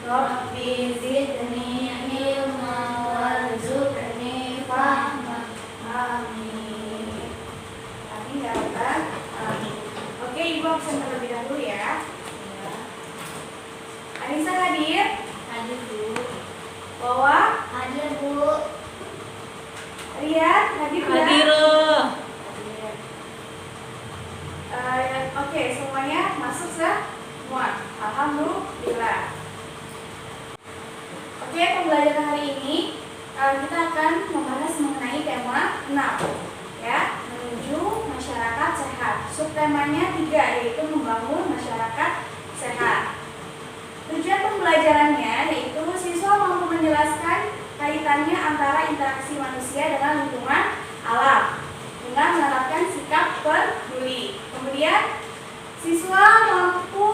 Rabbi zidni ilma warzuqni fahma. Amin. Amin ya Rabbal alamin. Oke, Ibu absen terlebih dahulu ya. Anissa hadir? Hadir Bu. Wawa? Hadir Bu. Rian hadir ya? Hadir. Oke, semuanya masuk semua. Alhamdulillah. Oke, pembelajaran hari ini kita akan membahas mengenai tema 6 ya, menuju masyarakat sehat. Subtemanya 3, yaitu membangun masyarakat sehat. Tujuan pembelajarannya yaitu siswa mampu menjelaskan kaitannya antara interaksi manusia dengan lingkungan alam dengan menerapkan sikap peduli. Kemudian siswa mampu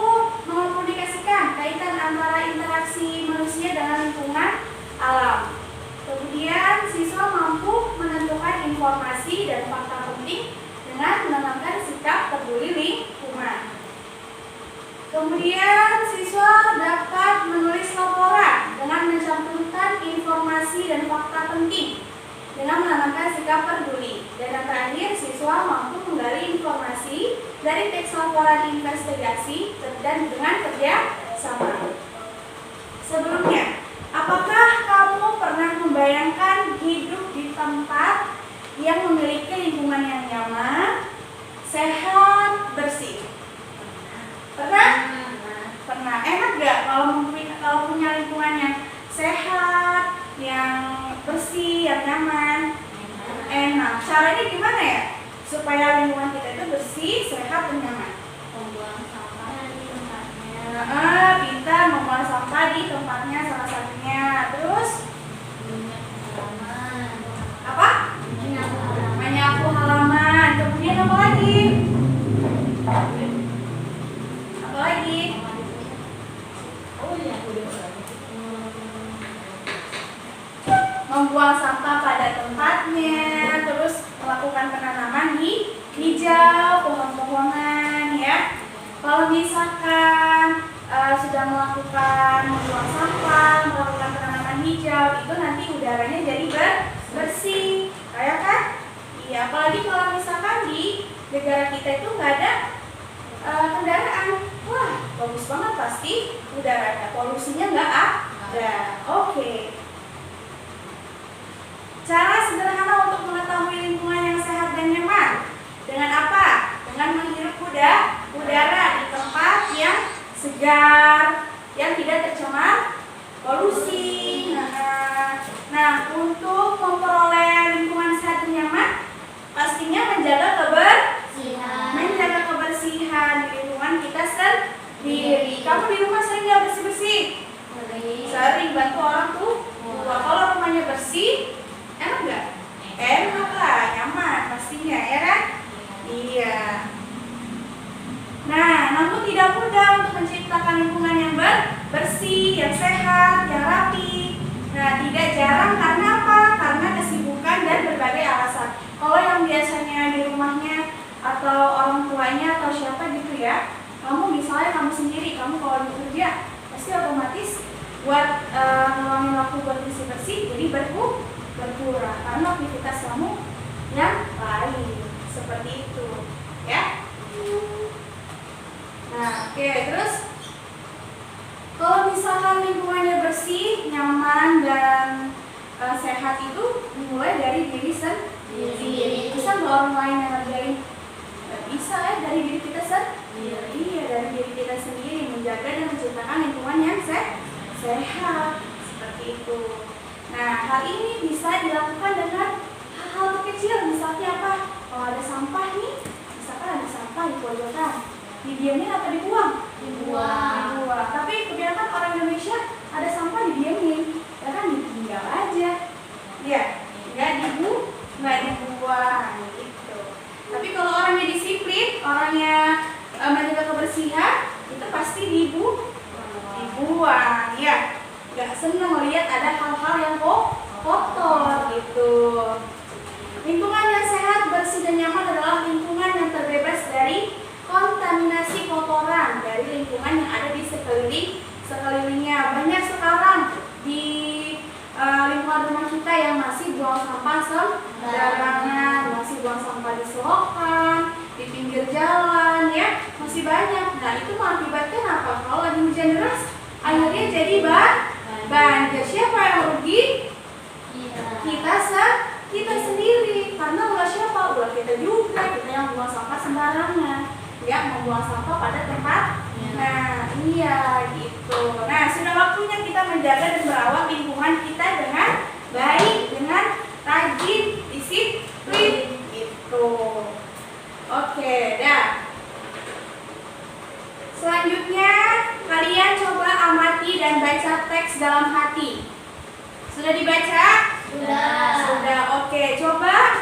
mengkomunikasikan kaitan antara interaksi manusia dengan lingkungan alam. Kemudian siswa mampu menentukan informasi dan fakta penting dengan menanamkan sikap peduli lingkungan. Kemudian siswa dapat menulis laporan dengan mencantumkan informasi dan fakta penting dengan menanamkan sikap peduli. Dan yang terakhir, siswa mampu menggali informasi dari teks laporan investigasi dan dengan kerja sama. Sebelumnya, apakah kamu pernah membayangkan hidup di tempat yang memiliki lingkungan yang nyaman, sehat, bersih? Pernah? Pernah. Enak gak kalau punya lingkungan yang sehat, yang bersih, yang nyaman? Enak. Caranya gimana ya? Supaya lingkungan kita itu bersih, sehat, dan nyaman. Membuang sampah di tempatnya. Pintar membuang sampah di tempatnya salah satunya. Terus? Halaman. Apa? Menyapu halaman. Kemudian apa lagi? Apa lagi? Membuang sampah pada tempatnya, terus melakukan penanaman di hijau, pohon-pohonan ya. Kalau misalkan sudah melakukan membuang sampah, melakukan penanaman hijau, itu nanti udaranya jadi bersih, kayak kan? Iya, apalagi kalau misalkan di negara kita itu nggak ada kendaraan, wah bagus banget pasti udaranya, polusinya nggak ada. Oke. Cara sederhana untuk mengetahui lingkungan yang sehat dan nyaman dengan apa? Dengan menghirup udara di tempat yang segar, yang tidak tercemar polusi. Nah, untuk memperoleh lingkungan sehat dan nyaman, pastinya menjaga kebersihan di lingkungan kita sendiri. Kamu di rumah sering nggak bersih-bersih? Sering, bantu orang tuh. Kalau rumahnya bersih, enak nggak? Enak lah, nyaman pastinya ya kan? Iya. Nah, namun tidak mudah untuk menciptakan lingkungan yang bersih, yang sehat, yang rapi. Nah, tidak jarang karena apa? Karena kesibukan dan berbagai alasan. Kalau yang biasanya di rumahnya atau orang tuanya atau siapa gitu ya, kamu misalnya kamu sendiri, kamu kalau bekerja pasti otomatis buat ngeluangin waktu buat bersih-bersih jadi berkurang karena aktivitas kamu yang lain seperti itu ya. Nah, oke, terus kalau misalkan lingkungannya bersih, nyaman dan sehat itu dimulai dari diri sendiri. Bisa nggak orang lain yang ngerjain? Nggak bisa ya, dari diri kita sendiri. Iya, dari diri kita sendiri menjaga dan menciptakan lingkungan yang sehat seperti itu. Nah, hal ini bisa dilakukan dengan hal-hal kecil, misalnya apa? Kalau ada sampah nih, misalkan ada sampah di pojokan, didiamin apa dibuang? Dibuang. Tapi kebanyakan orang Indonesia ada sampah didiamin, ya kan ditinggal aja. Iya, nggak dibuang gitu. Tapi kalau orangnya disiplin, orangnya menjaga kebersihan, itu pasti dibuang, ya. Gak senang melihat ada hal-hal yang kotor gitu. Lingkungan yang sehat, bersih dan nyaman adalah lingkungan yang terbebas dari kontaminasi kotoran dari lingkungan yang ada di sekeliling sekelilingnya. Banyak sekarang di lingkungan rumah kita yang masih buang sampah sembarangan, masih buang sampah di selokan, di pinggir jalan, ya masih banyak. Nah itu mengakibatkan apa? Kalau lagi hujan deras, akhirnya jadi banjir. Siapa yang rugi? Kita sendiri. Karena ulah siapa? Ulah kita juga. Kita yang buang sampah sembarangan, ya membuang sampah pada tempat. Nah iya gitu. Nah sudah waktunya kita menjaga dan merawat lingkungan kita dengan baik, dengan rajin, disiplin gitu. Oke, dah. Selanjutnya kalian coba amati dan baca teks dalam hati. Sudah dibaca? Sudah. Oke, coba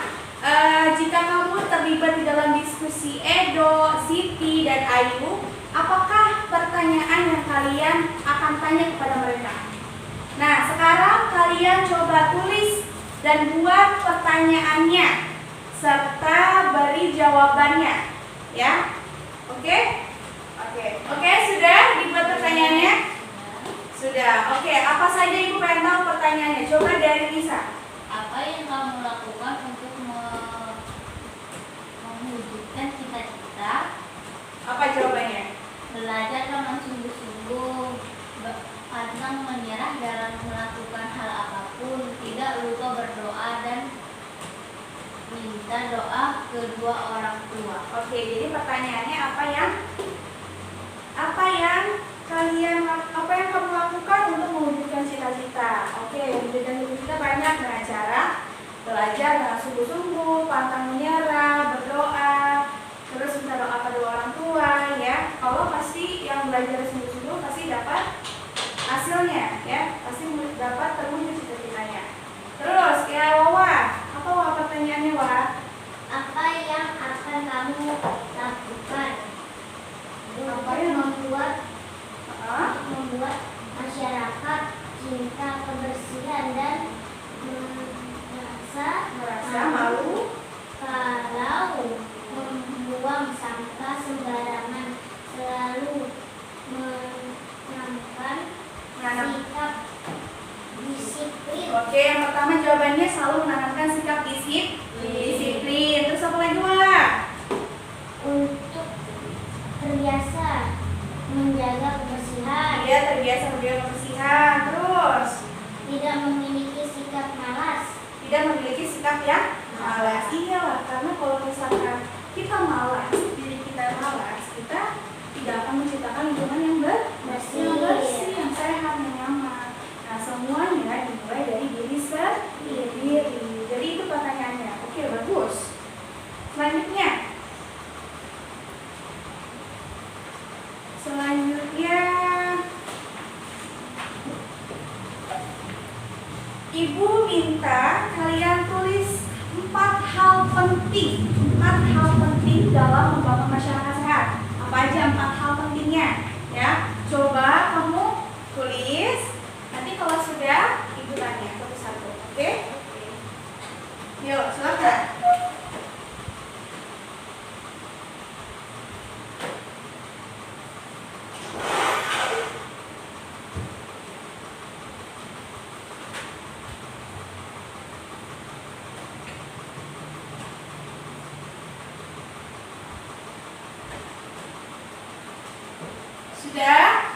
jika kamu terlibat di dalam diskusi Edo, Siti, dan Ayu, apakah pertanyaan yang kalian akan tanya kepada mereka? Nah, sekarang kalian coba tulis dan buat pertanyaannya serta beri jawabannya, ya. Oke, sudah dibuat pertanyaannya? Sudah. Oke, apa saja Ibu pengen tahu pertanyaannya? Coba dari Lisa. Apa yang kamu lakukan untuk mewujudkan cita-cita? Apa jawabannya? Belajar dengan sungguh-sungguh, pantang menyerah dalam melakukan hal apapun, tidak lupa berdoa dan minta doa kedua orang tua. Oke, jadi pertanyaannya apa yang kamu lakukan untuk mewujudkan cita-cita? Oke, mewujudkan cita-cita banyak dengan cara belajar dengan sungguh-sungguh, pantang menyerah, berdoa, terus minta doa kedua orang tua, ya. Kalau pasti yang belajar sungguh-sungguh pasti dapat hasilnya, ya. Pasti dapat terwujud cita-citanya. Terus, ya Wawa, apa Wawa pertanyaannya Wawa? Apa yang akan kamu lakukan Apa yang membuat masyarakat cinta kebersihan dan merasa malu kalau membuang sampah sembarangan, selalu menanamkan sikap disiplin. Oke, yang pertama jawabannya selalu menanamkan sikap disiplin. Terus apa lagi Wak? Untuk terbiasa menjaga kebersihan. Dia terbiasa menjaga kebersihan. Terus Tidak memiliki sikap malas. tidak memiliki sikap yang malas. Iyalah, karena kalau misalkan kita malas, diri kita malas, kita tidak akan menciptakan lingkungan yang bersih, yang sehat, yang nyaman. Nah, semuanya dimulai dari diri sendiri. Jadi itu pertanyaannya. Oke, bagus. Selanjutnya Ibu minta kalian tulis 4 hal penting dalam membangun masyarakat sehat. Apa aja 4 hal pentingnya? Ya, coba kamu tulis. Nanti kalau sudah, Ibu tanya satu-satu. Oke? Yuk, silakan. Sudah?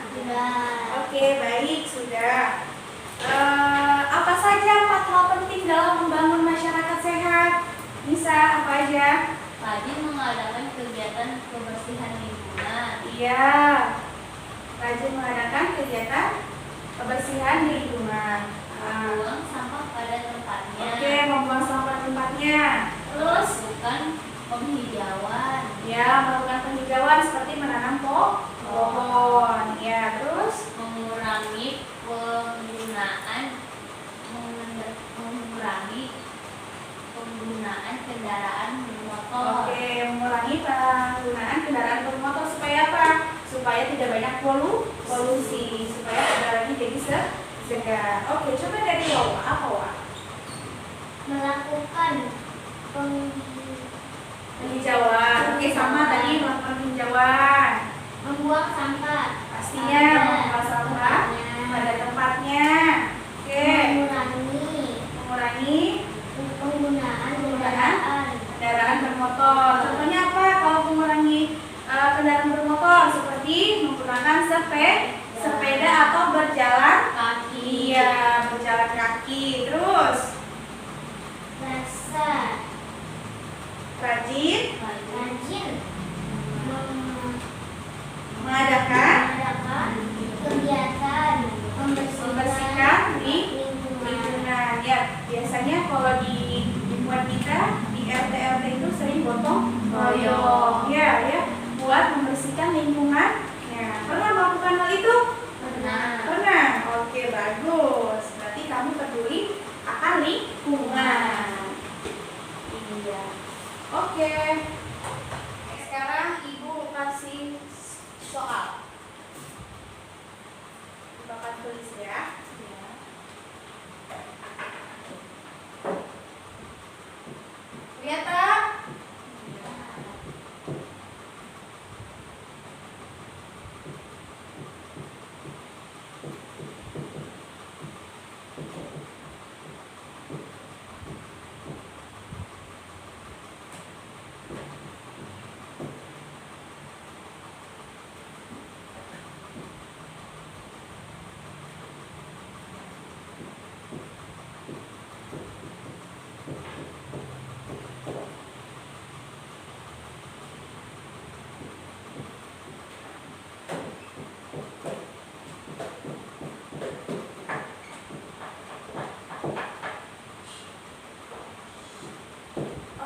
Oke, baik, sudah. Apa saja 4 hal penting dalam membangun masyarakat sehat? Bisa apa aja? Rajin mengadakan kegiatan kebersihan lingkungan. Iya. Rajin mengadakan kegiatan kebersihan di lingkungan. Membuang sampah pada tempatnya. Oke, membuang sampah tempatnya. Terus? Melakukan penghijauan. Ya, melakukan penghijauan seperti menanam pohon. Ya, terus? Mengurangi penggunaan kendaraan bermotor. Oke, mengurangi penggunaan kendaraan bermotor supaya apa? Supaya tidak banyak polusi, supaya udaranya jadi segar. Oke, coba dari Wawa, apa Wawa? Melakukan Penghijauan. Oke, sama tadi melakukan penghijauan. membuang sampah. Pastinya membuang sampah kaki. Terus Rasa. rajin Rajin. mengadakan Mengadakan kegiatan membersihkan di lingkungan. lingkungan. Ya, biasanya kalau di lingkungan kita di RT itu sering gotong royong. Ya, buat membersihkan lingkungan. Ya, pernah melakukan hal itu? Pernah. Pernah. Oke, bagus. Berarti kamu peduli akan lingkungan. Iya. Oke. Sekarang Ibu kasih soal. Ibu akan tulis ya. Lihat tak?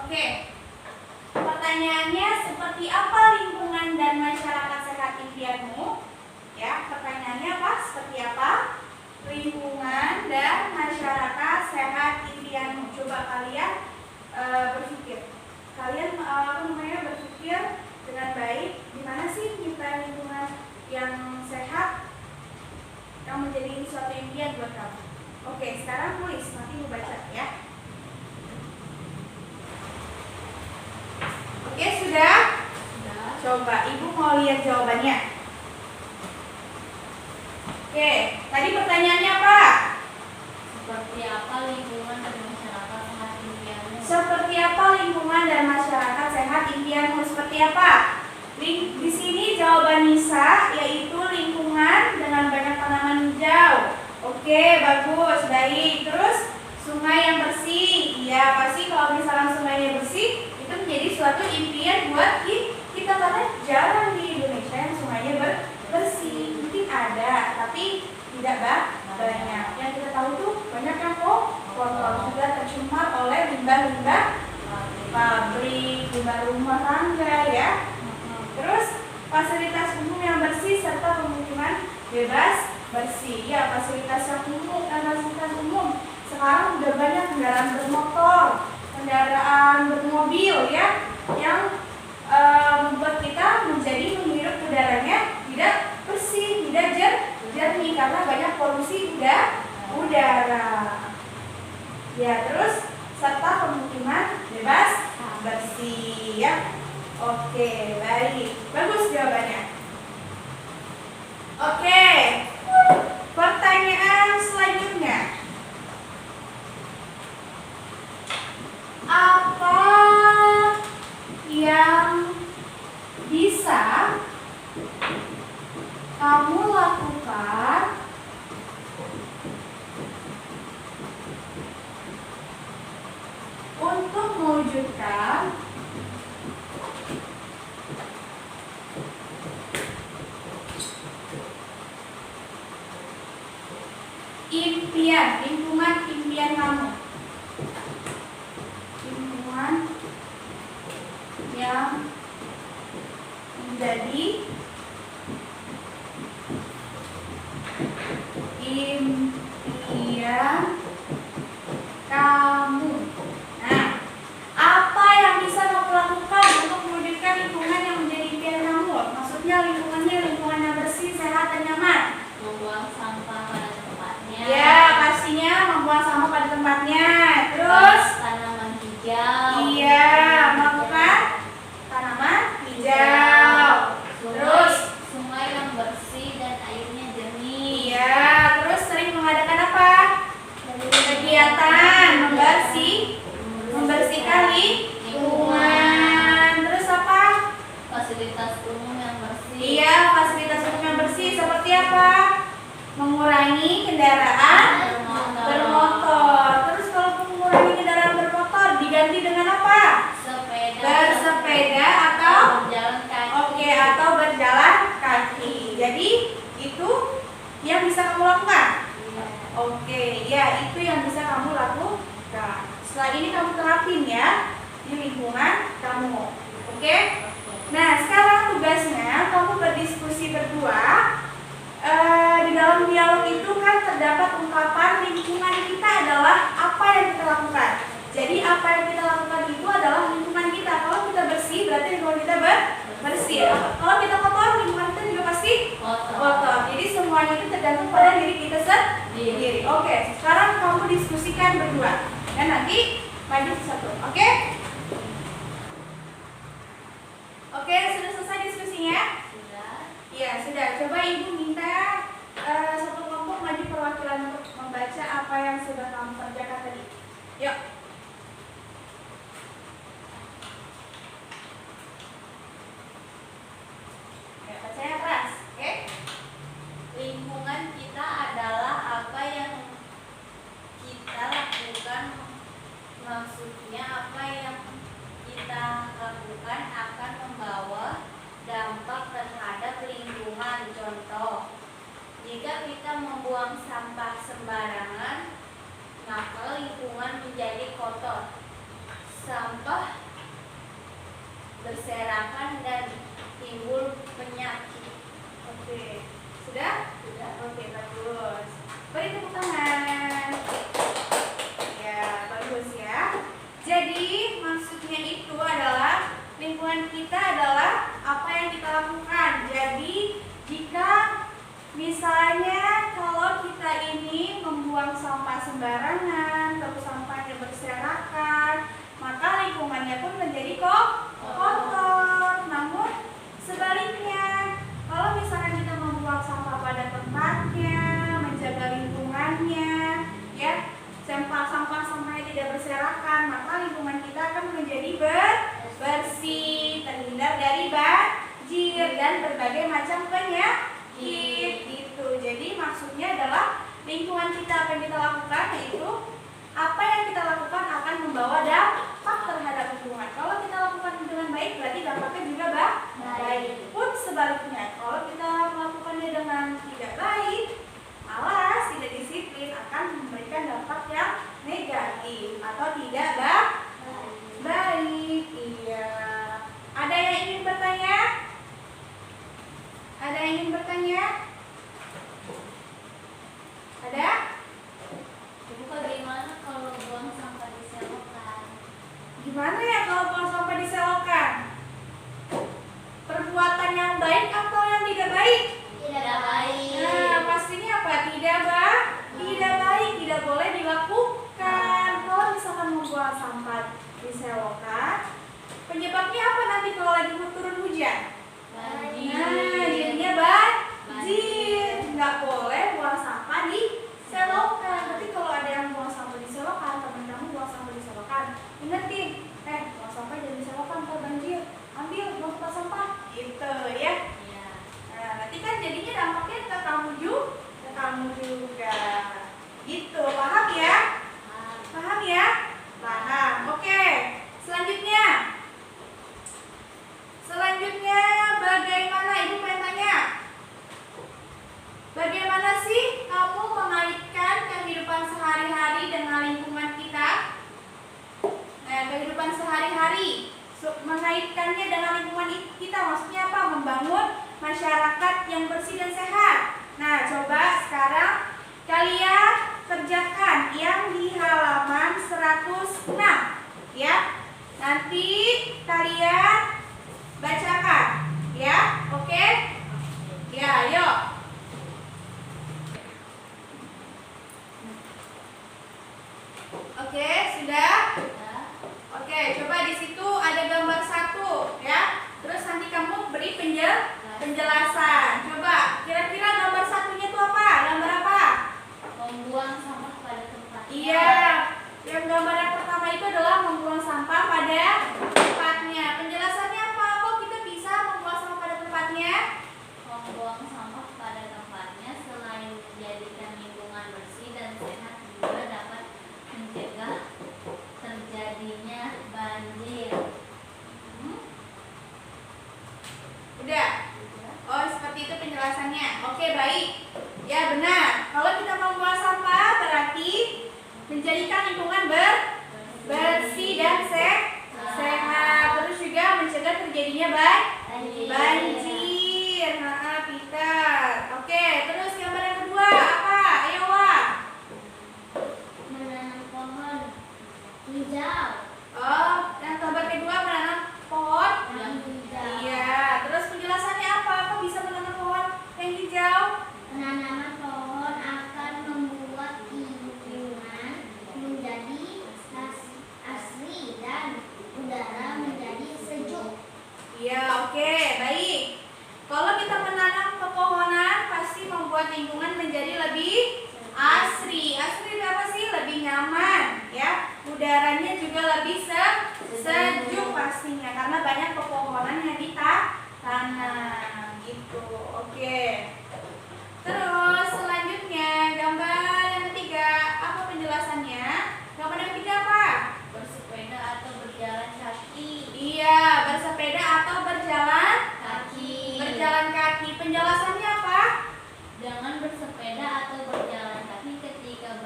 Oke. Pertanyaannya, seperti apa lingkungan dan masyarakat sehat impianmu? Ya, pertanyaannya apa? Seperti apa lingkungan dan masyarakat sehat impianmu? Coba kalian berpikir. Kalian berpikir dengan baik. Gimana sih kita lingkungan yang sehat yang menjadi suatu impian buat kamu? Oke, sekarang tulis. Nanti mau baca ya. Oke, sudah? Coba Ibu mau lihat jawabannya. Oke, tadi pertanyaannya apa? Seperti apa lingkungan dan masyarakat sehat impianmu? Seperti apa lingkungan dan masyarakat sehat impianmu? Seperti apa? Di sini jawaban Nisa yaitu lingkungan dengan banyak tanaman hijau. Oke, bagus, baik. Terus sungai yang bersih. Iya, pasti kalau misalnya sungainya bersih itu menjadi suatu impian buat kita, karena jarang di Indonesia yang sungainya bersih. Mungkin ada, tapi tidak banyak. Yang kita tahu tuh banyak yang kotor, juga tercemar oleh limbah-limbah pabrik, limbah rumah tangga ya. Terus fasilitas umum yang bersih serta pemukiman bebas bersih. Ya, fasilitas umum. Sekarang udah banyak kendaraan bermotor, kendaraan bermobil ya, yang membuat kita menjadi menghirup udaranya tidak bersih, tidak jernih karena banyak polusi udara. Ya, terus serta pemukiman bebas bersih ya. Oke, baik. Bagus jawabannya. Oke. Pertanyaan selanjutnya. Apa yang bisa kamu lakukan untuk mewujudkan lingkungan impian kamu? Lingkungan yang menjadi impian kamu. Nah, apa yang bisa kamu lakukan untuk mewujudkan lingkungan yang menjadi impian kamu? Maksudnya lingkungannya lingkungan yang bersih, sehat, dan nyaman. Membuang sampah pada tempatnya. Ya, pastinya membuang sampah pada tempatnya. Terus tanaman hijau. iya, melakukan tanaman hijau. Terus sungai yang bersih dan airnya jernih. iya, terus sering mengadakan apa? Kegiatan membersihkan lingkungan. Terus apa? Fasilitas umum yang bersih. Iya, fasilitas umum yang bersih seperti apa? Mengurangi kendaraan bermotor. kamu lakukan? Iya. Oke, ya itu yang bisa kamu lakukan. Setelah ini kamu terapin ya di lingkungan kamu. Oke? Nah, sekarang tugasnya kamu berdiskusi berdua. Di dalam dialog itu kan terdapat ungkapan lingkungan kita adalah apa yang kita lakukan. Jadi apa yang kita lakukan itu adalah lingkungan kita. Kalau kita bersih berarti lingkungan kita bersih. Kalau kita kotor lingkungan kita juga pasti kotor. Jadi semuanya itu tergantung pada diri kita sendiri. Oke, sekarang kamu diskusikan berdua dan nanti maju satu. Oke? Oke, sudah selesai diskusinya? Sudah. Iya, sudah. Coba Ibu minta satu kelompok maju perwakilan untuk membaca apa yang sudah kamu kerjakan tadi. Yuk. Ya, bacanya keras, oke? Lingkungan kita adalah apa yang kita lakukan. Maksudnya apa yang kita lakukan akan membawa dampak terhadap lingkungan. Contoh, jika kita membuang sampah sembarangan, maka lingkungan menjadi kotor. Sampah berserakan dan timbul penyakit. Oke. Sudah? Sudah. Oke, bagus. Beri tepuk tangan. Ya, bagus ya. Jadi, maksudnya itu adalah lingkungan kita adalah apa yang kita lakukan. Jadi, jika misalnya kalau kita ini membuang sampah sembarangan, terus sampahnya berserakan, maka lingkungannya pun menjadi kotor. Namun sebaliknya, kalau misalnya kita membuang sampah pada tempatnya, menjaga lingkungannya, ya, sampahnya tidak berserakan, maka lingkungan kita akan menjadi bersih, terhindar dari banjir dan berbagai macam penyakit gitu. Jadi maksudnya adalah lingkungan kita apa yang kita lakukan, yaitu apa yang kita lakukan akan membawa dampak terhadap lingkungan. Kalau kita lakukan dengan baik berarti dampaknya juga baik. Pun sebaliknya, kalau kita melakukannya dengan tidak baik, malas, tidak disiplin, akan memberikan dampak yang negatif atau tidak baik. Iya. Ada yang ingin bertanya? Ada yang ingin bertanya? Ada? Ibu, bagaimana kalau buang sampah di selokan? Gimana ya kalau buang sampah di selokan? Perbuatan yang baik atau yang tidak baik? Tidak baik. Nah, pastinya apa? Tidak baik, tidak boleh dilakukan. Kalau misalkan membuang sampah di selokan, penyebabnya apa nanti kalau lagi turun hujan? Banjir. Nah, jadinya banjir. Nggak boleh buang sampah di selokan. Tapi kalau ada yang buang sampah di selokan, teman kamu buang sampah di selokan, ingetin, buang sampah jangan di selokan, kalau banjir, ambil buang tempat sampah, gitu ya. Iya. Nah, nanti kan jadinya dampaknya ke kamu juga, gitu. Paham ya? Paham ya? Paham. Oke. Selanjutnya bagaimana? Ibu pengen tanya. Bagaimana sih kamu mengaitkan kehidupan sehari-hari dengan lingkungan kita? Nah, kehidupan sehari-hari mengaitkannya dengan lingkungan kita maksudnya apa? Membangun masyarakat yang bersih dan sehat. Nah, coba sekarang kalian kerjakan yang di halaman 106 ya. Nanti kalian bacakan ya. Oke? Ya, yuk. Oke, sudah? Oke, coba di situ ada gambar 1 ya. Terus nanti kamu beri penjelasan. Coba, kira-kira gambar 1-nya itu apa? Gambar apa? Membuang sampah pada tempatnya. Iya, yang gambar yang pertama itu adalah membuang sampah pada tempatnya. Penjelasannya apa? Kok kita bisa membuang sampah pada tempatnya? Membuang sampah pada tempatnya selain menjadikan lingkungan bersih dan sehat juga dapat mencegah terjadinya banjir. Udah? Oh, seperti itu penjelasannya. Oke. asri. Asri itu apa sih? Lebih nyaman ya. Udaranya juga lebih sejuk pastinya karena banyak pepohonan yang ditanam gitu. Oke. Terus selanjutnya gambar yang ketiga, apa penjelasannya? Gambar yang ketiga apa? Bersepeda atau berjalan kaki. Iya, bersepeda atau berjalan Kaki. berjalan kaki. Penjelasannya apa? Dengan bersepeda atau berjalan kaki ketika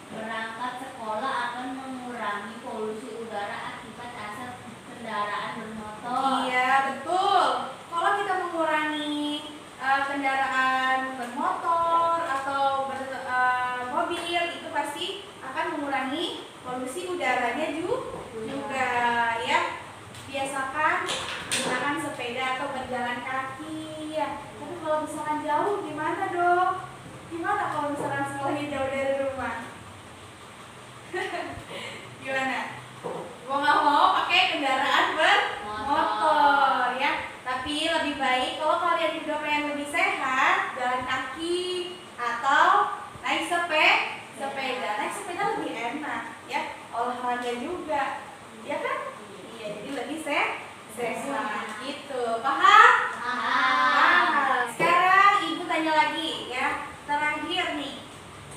berangkat sekolah akan mengurangi polusi udara akibat asap kendaraan bermotor. Iya, betul. Kalau kita mengurangi kendaraan bermotor atau mobil, itu pasti akan mengurangi polusi udaranya juga ya. Biasakan gunakan sepeda atau berjalan kaki ya. Tapi kalau misalkan jauh gimana dong? Gimana kalau misalkan sekolahnya jauh dari rumah? Gimana? Gua nggak mau pakai kendaraan bermotor ya. Tapi lebih baik kalau kalian juga pengen lebih sehat, jalan kaki atau naik sepeda. Naik sepeda lebih enak ya, olahraga juga, ya kan? Iya, jadi lebih sehat gitu. Paham? Paham. Sekarang ibu tanya lagi ya. Terakhir nih,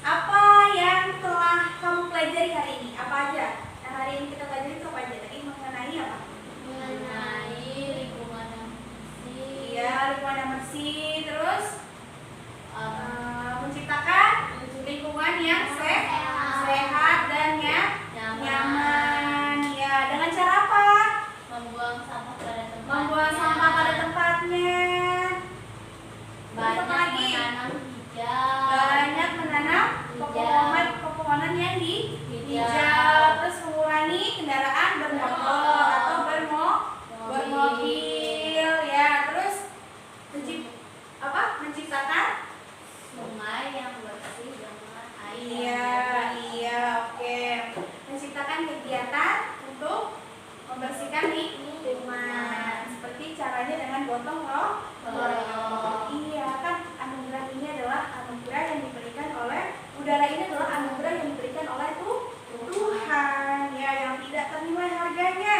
apa yang telah kamu pelajari hari ini? Apa aja? Yang hari ini kita pelajari itu apa aja? Tadi mengenai apa? Mengenai lingkungan yang bersih. Iya, lingkungan yang bersih, terus menciptakan lingkungan yang sehat dan nyaman. Ya, dengan cara apa? Membuang sampah pada tempatnya. Membuang sampah pada tempatnya. Banyak Apa lagi? menanam hijau. Banyak menanam pepohonan yang hijau. Terus mengurangi kendaraan bermotor atau bermobil ya. Terus menciptakan Sungai yang bersih dengan air. Iya, oke. Menciptakan kegiatan untuk membersihkan lingkungan. Seperti caranya dengan gotong royong. Iya, kan anugerah ini adalah anugerah yang diberikan oleh udara ini adalah anugerah yang diberikan oleh Tuhan ya, yang tidak ternilai harganya.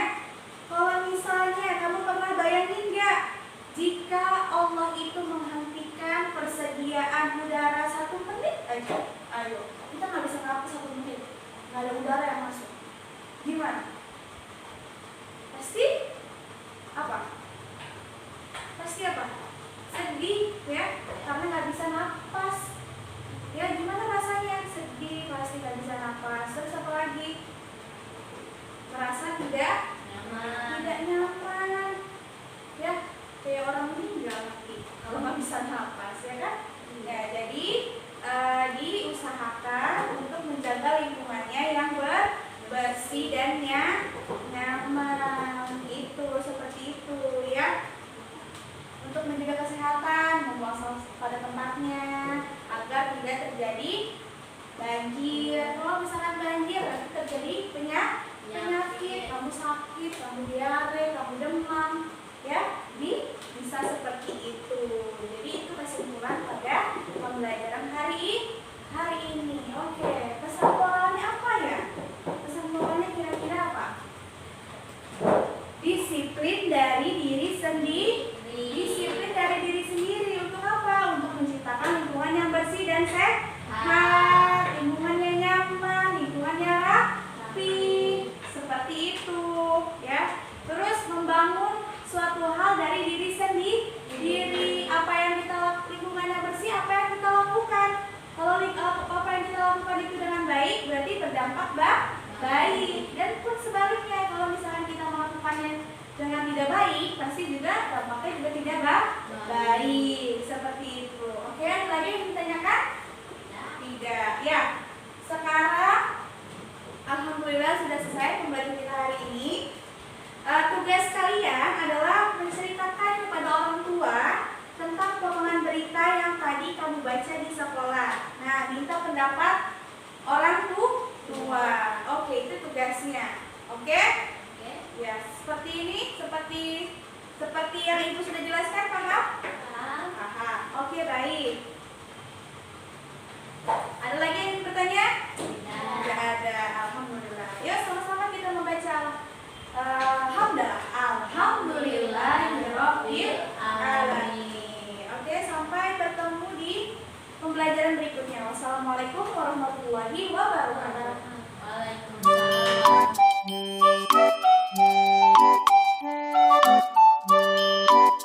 Kalau misalnya kamu pernah bayangin nggak jika Allah itu menghentikan persediaan udara 1 menit aja, ayo kita nggak bisa ngapus 1 menit, nggak ada udara yang masuk, gimana? Pasti apa? Sedih ya, karena nggak bisa napas. Ya gimana rasanya? Sedih, pasti nggak bisa napas. Terus apa lagi? Merasa tidak nyaman. Ya, kayak orang meninggal nanti kalau nggak bisa napas, ya kan? Ya, jadi diusahakan untuk menjaga lingkungannya yang bersih dan nyaman. Itu seperti itu ya. Untuk menjaga kesehatan, membuang sampah pada tempatnya agar tidak terjadi banjir. Kalau misalkan banjir nanti terjadi penyakit, kamu sakit, kamu diare, kamu demam, ya, bisa seperti itu. Jadi itu kesimpulan pada pembelajaran hari ini. Oke, pesan moralnya apa ya? Pesan moralnya kira-kira apa? Disiplin dari diri sendiri. Disiplin dari diri sendiri untuk apa? Untuk menciptakan lingkungan yang bersih dan sehat, lingkungan yang nyaman, lingkungan yang rapi, seperti itu, ya. Terus membangun suatu hal dari diri sendiri. Apa yang kita lingkungan yang bersih, apa yang kita lakukan? Kalau apa yang kita lakukan itu dengan baik, berarti berdampak baik. Dan pun sebaliknya, kalau misalkan kita melakukannya dengan tidak baik, pasti juga dampaknya juga tidak baik. Seperti itu. Oke, ada lagi yang ditanyakan? Tidak. Ya. Sekarang alhamdulillah sudah selesai pembelajaran kita hari ini. Tugas kalian adalah menceritakan kepada orang tua tentang potongan berita yang tadi kamu baca di sekolah. Nah, minta pendapat orang tua. Oke, itu tugasnya. Oke? Ya, seperti ini, seperti yang Ibu sudah jelaskan, paham? Paham. Oke, baik. berikutnya. Wassalamualaikum warahmatullahi wabarakatuh.